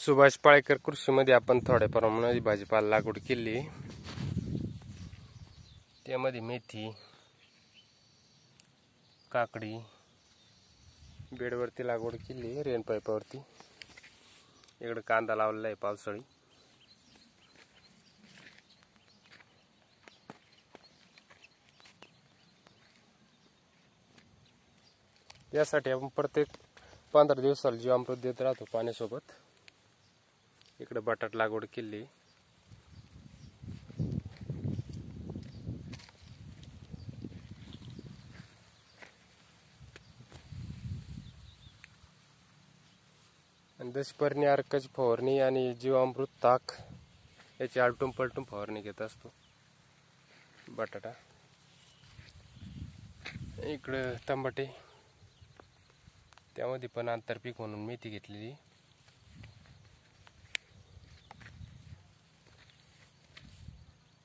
सुभाष पाळेकर कृषीमध्ये आपण थोड्या प्रमाणात भाजीपाला लागवड केली। त्यामध्ये मेथी, काकडी बेडवरती लागवड केली, रेन पाईपावरती। इकडे कांदा लावलेला आहे पावसाळी। यासाठी आपण प्रत्येक 15 दिवसाला जीवामृत देत राहतो पाण्यासोबत। इकडे बटाट लागवड केली। आणि दशपर्णी अर्काची फवारणी आणि जीवामृत ताक याची आलटून पलटून फवारणी घेत असतो। बटाटा इकडे टमाटे, त्यामध्ये पण आंतरपीक म्हणून मेथी घेतलेली।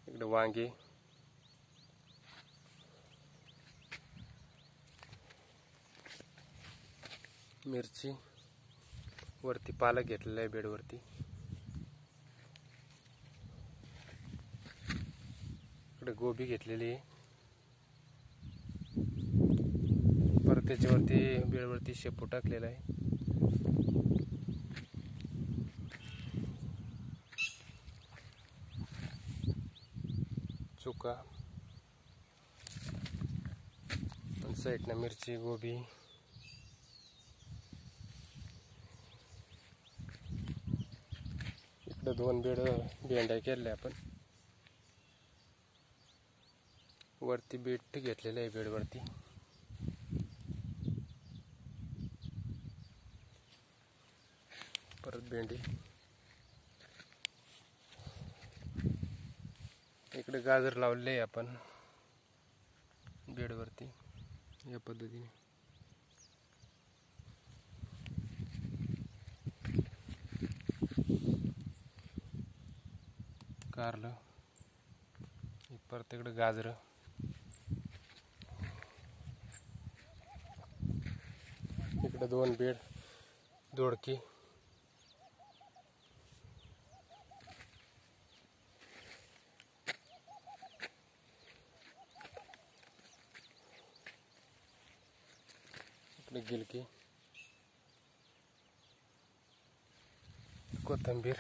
इकडे वांगे, मिरची, वरती पालक घेतलेला आहे बेडवरती। इकडे गोबी घेतलेली आहे। परत त्याच्यावरती बेडवरती शेपू टाकलेला आहे। चुका आणि साईडने मिरची, गोबी। इकडे 2 बेड भेंड्या केल्या आपण। वरती बीट घेतलेलं आहे बेडवरती। परत भेंडी। इकडे गाजर लावलेले आहे आपण बेडवरती या पद्धतीने। कारलं, परत इकडे गाजर। इकडे 2 बेड दोडकी। इकडे गिलकी, कोथिंबीर,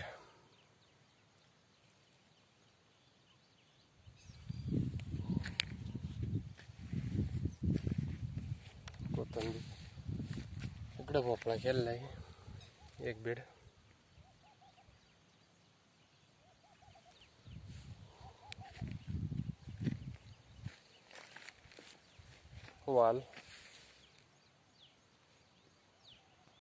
इकडे भोपळा केलेला आहे 1 बेड। वाल,